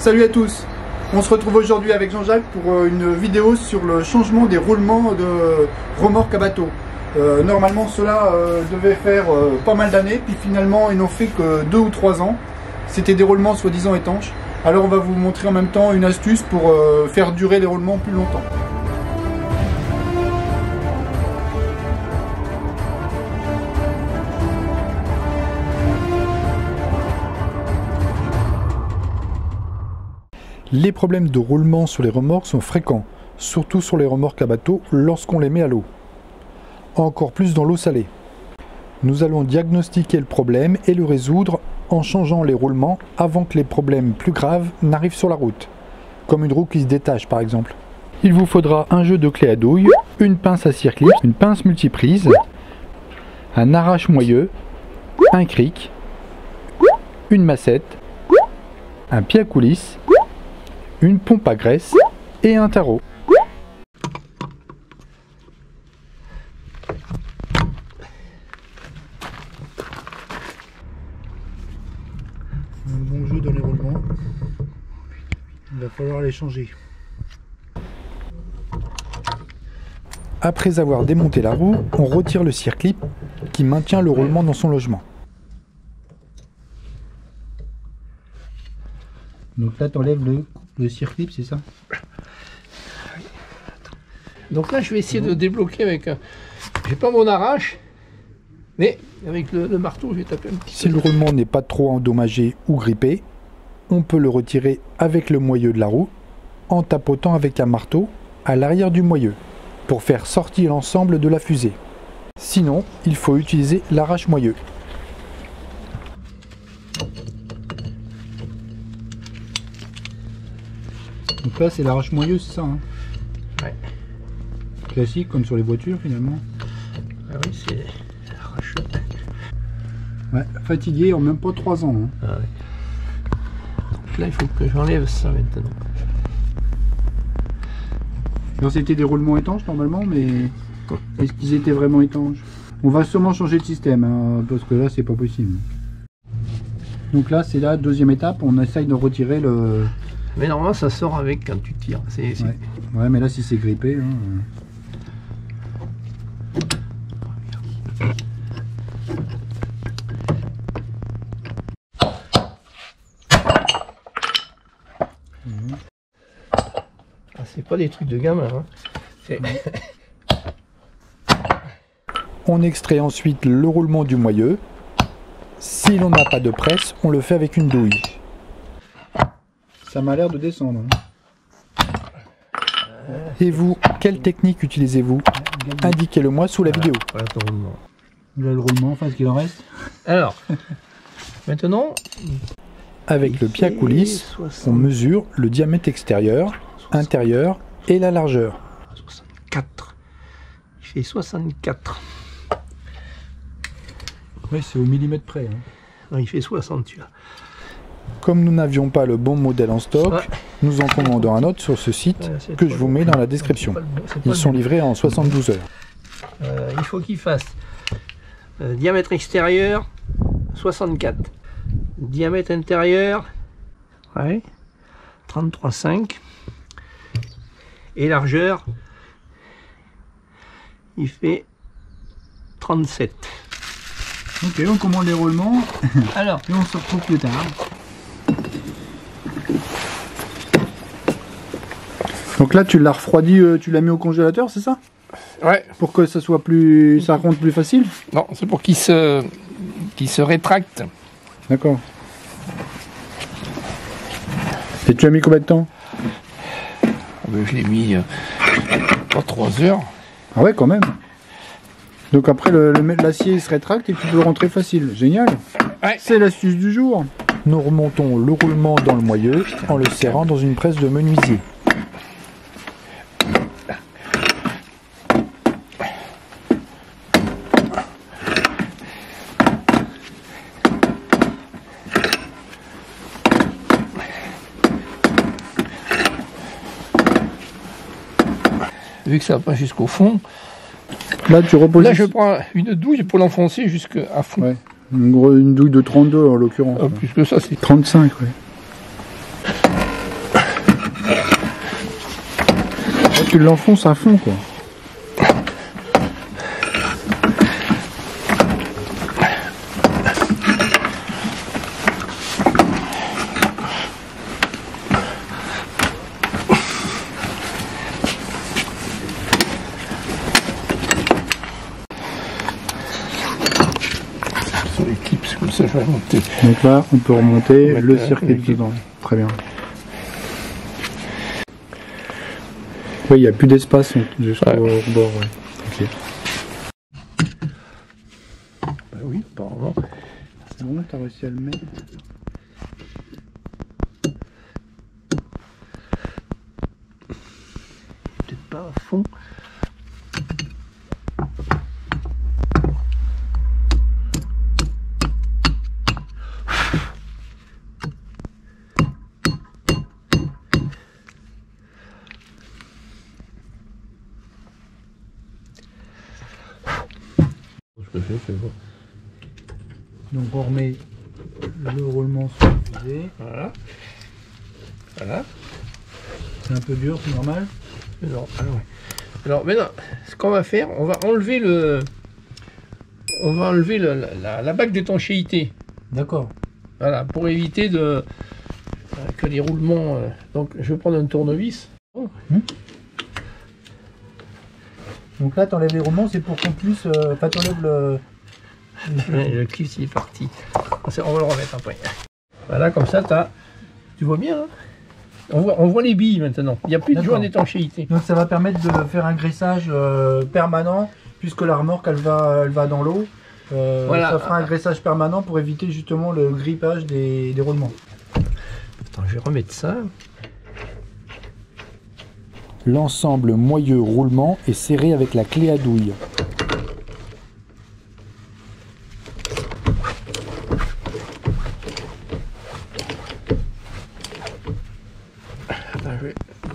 Salut à tous. On se retrouve aujourd'hui avec Jean-Jacques pour une vidéo sur le changement des roulements de remorques à bateau. Normalement cela devait faire pas mal d'années, puis finalement ils n'ont fait que 2 ou 3 ans. C'était des roulements soi-disant étanches. Alors on va vous montrer en même temps une astuce pour faire durer les roulements plus longtemps. Les problèmes de roulement sur les remorques sont fréquents, surtout sur les remorques à bateau lorsqu'on les met à l'eau. Encore plus dans l'eau salée. Nous allons diagnostiquer le problème et le résoudre en changeant les roulements avant que les problèmes plus graves n'arrivent sur la route, comme une roue qui se détache par exemple. Il vous faudra un jeu de clés à douille, une pince à circlip, une pince multiprise, un arrache-moyeu, un cric, une massette, un pied à coulisse, une pompe à graisse et un tarot. Un bon jeu dans les roulements. Il va falloir les changer. Après avoir démonté la roue, on retire le circlip qui maintient le roulement dans son logement. Donc là tu enlèves le circlip, c'est ça? Donc là je vais essayer de débloquer avec un... J'ai pas mon arrache, mais avec le marteau je vais taper un petit peu. Si le roulement n'est pas trop endommagé ou grippé, on peut le retirer avec le moyeu de la roue en tapotant avec un marteau à l'arrière du moyeu pour faire sortir l'ensemble de la fusée. Sinon, il faut utiliser l'arrache-moyeu. Donc là c'est l'arrache-moyeu, c'est ça hein? Ouais. Classique comme sur les voitures finalement. Ah oui, c'est l'arrache. Ouais, fatigué en même pas 3 ans. Hein. Ah ouais. Donc là il faut que j'enlève ça maintenant. Alors c'était des roulements étanches normalement, mais est-ce qu'ils étaient vraiment étanches? On va sûrement changer de système, hein, parce que là c'est pas possible. Donc là c'est la deuxième étape, on essaye de retirer le... Mais normalement ça sort avec quand tu tires. Ouais, mais là si c'est grippé... Hein, c'est pas des trucs de gamin. Hein. On extrait ensuite le roulement du moyeu. Si l'on n'a pas de presse, on le fait avec une douille. Ça m'a l'air de descendre. Hein. Et vous, quelle technique utilisez-vous? Indiquez-le moi sous la vidéo. Voilà ton roulement. Là le roulement, enfin ce qu'il en reste. Alors, maintenant... Avec le pied à coulisse, 60... on mesure le diamètre extérieur, intérieur et la largeur. 64. Il fait 64. Ouais, c'est au millimètre près. Hein. Non, il fait 60 celui-là. Comme nous n'avions pas le bon modèle en stock, Ouais. nous en commandons un autre sur ce site que je vous mets dans la description. Ils sont livrés en 72 heures. Il faut qu'il fasse diamètre extérieur 64. Diamètre intérieur, ouais, 33,5. Et largeur, il fait 37. Ok, on commande les roulements Alors, et on se retrouve plus tard. Donc là tu l'as refroidi, tu l'as mis au congélateur, c'est ça? ouais, Pour que ça soit plus, ça rentre plus facile? non, c'est pour qu'il se rétracte. D'accord. Et tu as mis combien de temps? Je l'ai mis pas 3 heures. Ah ouais, quand même. Donc après l'acier se rétracte et tu peux rentrer facile. Génial. Ouais. C'est l'astuce du jour. Nous remontons le roulement dans le moyeu en le serrant dans une presse de menuisier. Vu que ça va pas jusqu'au fond, Là, tu reposes. là je prends une douille pour l'enfoncer jusqu'à fond. Ouais. Une douille de 32 en l'occurrence. Plus que ça, c'est... 35, ouais. Tu l'enfonces à fond, quoi. Sur les clips, comme ça je vais monter. Donc là, on peut remonter le circuit clip. dedans. Très bien. Oui, il n'y a plus d'espace jusqu'au bord. Ouais. Okay. Bah oui, apparemment. C'est bon, t'as réussi à le mettre. Peut-être pas à fond. Donc on remet le roulement sur le fusée. Voilà. Voilà. C'est un peu dur, c'est normal. Alors, ouais. Alors maintenant, ce qu'on va faire, on va enlever la bague d'étanchéité. D'accord. Voilà, pour éviter que les roulements. Donc je vais prendre un tournevis. Donc là, tu enlèves les roulements, c'est pour qu'on puisse. Enfin, tu enlèves le. Ouais, le clip il est parti. On va le remettre après. Voilà, comme ça, tu vois bien. Hein, on voit les billes maintenant. Il n'y a plus de joint d'étanchéité. Donc ça va permettre de faire un graissage permanent, puisque la remorque elle va dans l'eau. Voilà. Ça fera un graissage permanent pour éviter justement le grippage des roulements. Attends, je vais remettre ça. L'ensemble moyeu roulement est serré avec la clé à douille.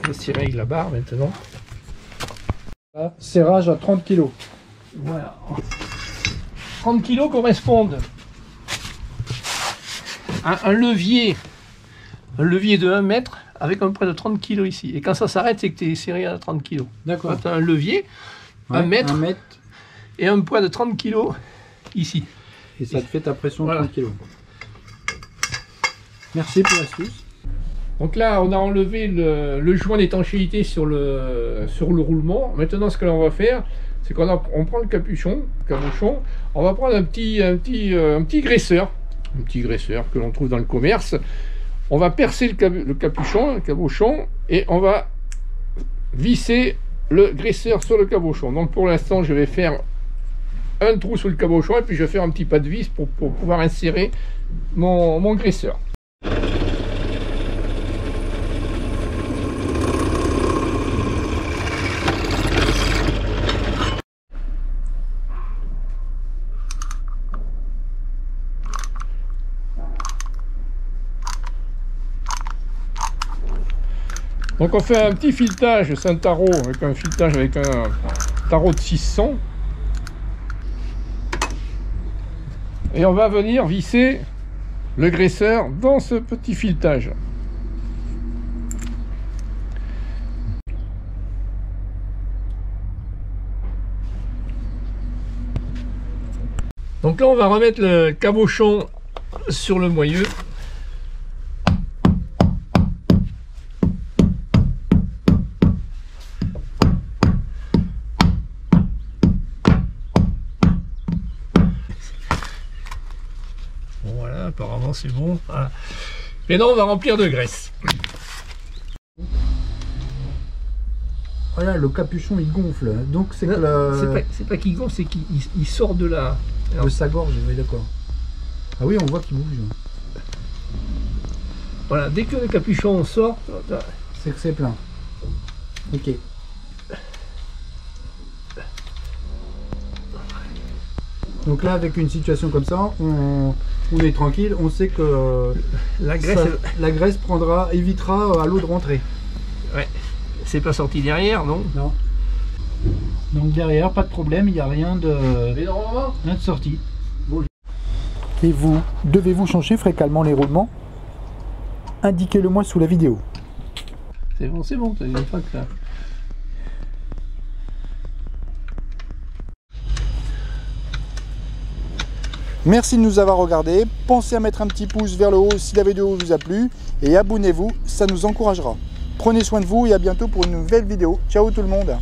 Je vais serrer avec la barre maintenant. Là, serrage à 30 kg. Voilà. 30 kg correspondent à un levier de 1 mètre avec un poids de 30 kg ici. Et quand ça s'arrête, c'est que tu es serré à 30 kg. D'accord. Tu as un levier, ouais, 1 mètre, 1 mètre, et un poids de 30 kg ici. Et ça te fait ta pression de voilà. 30 kg. Merci pour l'astuce. Donc là, on a enlevé le joint d'étanchéité sur le roulement. Maintenant, ce que l'on va faire, c'est qu'on prend le cabochon, on va prendre un petit graisseur, que l'on trouve dans le commerce. On va percer le cabochon, et on va visser le graisseur sur le cabochon. Donc pour l'instant, je vais faire un trou sous le cabochon, et puis je vais faire un petit pas de vis pour pouvoir insérer mon graisseur. Donc on fait un petit filetage, c'est un tarot avec un tarot de 600. Et on va venir visser le graisseur dans ce petit filetage. Donc là on va remettre le cabochon sur le moyeu. Apparemment c'est bon. Voilà. Maintenant on va remplir de graisse. Voilà, le capuchon il gonfle. Donc c'est que c'est pas qu'il gonfle, c'est qu'il sort de la... de sa gorge, oui d'accord. Ah oui, on voit qu'il bouge. Voilà, dès que le capuchon sort, c'est que c'est plein. Ok. Donc là, avec une situation comme ça, on est tranquille, on sait que la graisse évitera à l'eau de rentrer. Ouais, c'est pas sorti derrière, non? Non. Donc derrière, pas de problème, il n'y a rien de sortie. Bon. Et vous, devez-vous changer fréquemment les roulements? Indiquez-le moi sous la vidéo. C'est bon, t'as une fois que là. Merci de nous avoir regardés. Pensez à mettre un petit pouce vers le haut si la vidéo vous a plu. Et abonnez-vous, ça nous encouragera. Prenez soin de vous et à bientôt pour une nouvelle vidéo. Ciao tout le monde!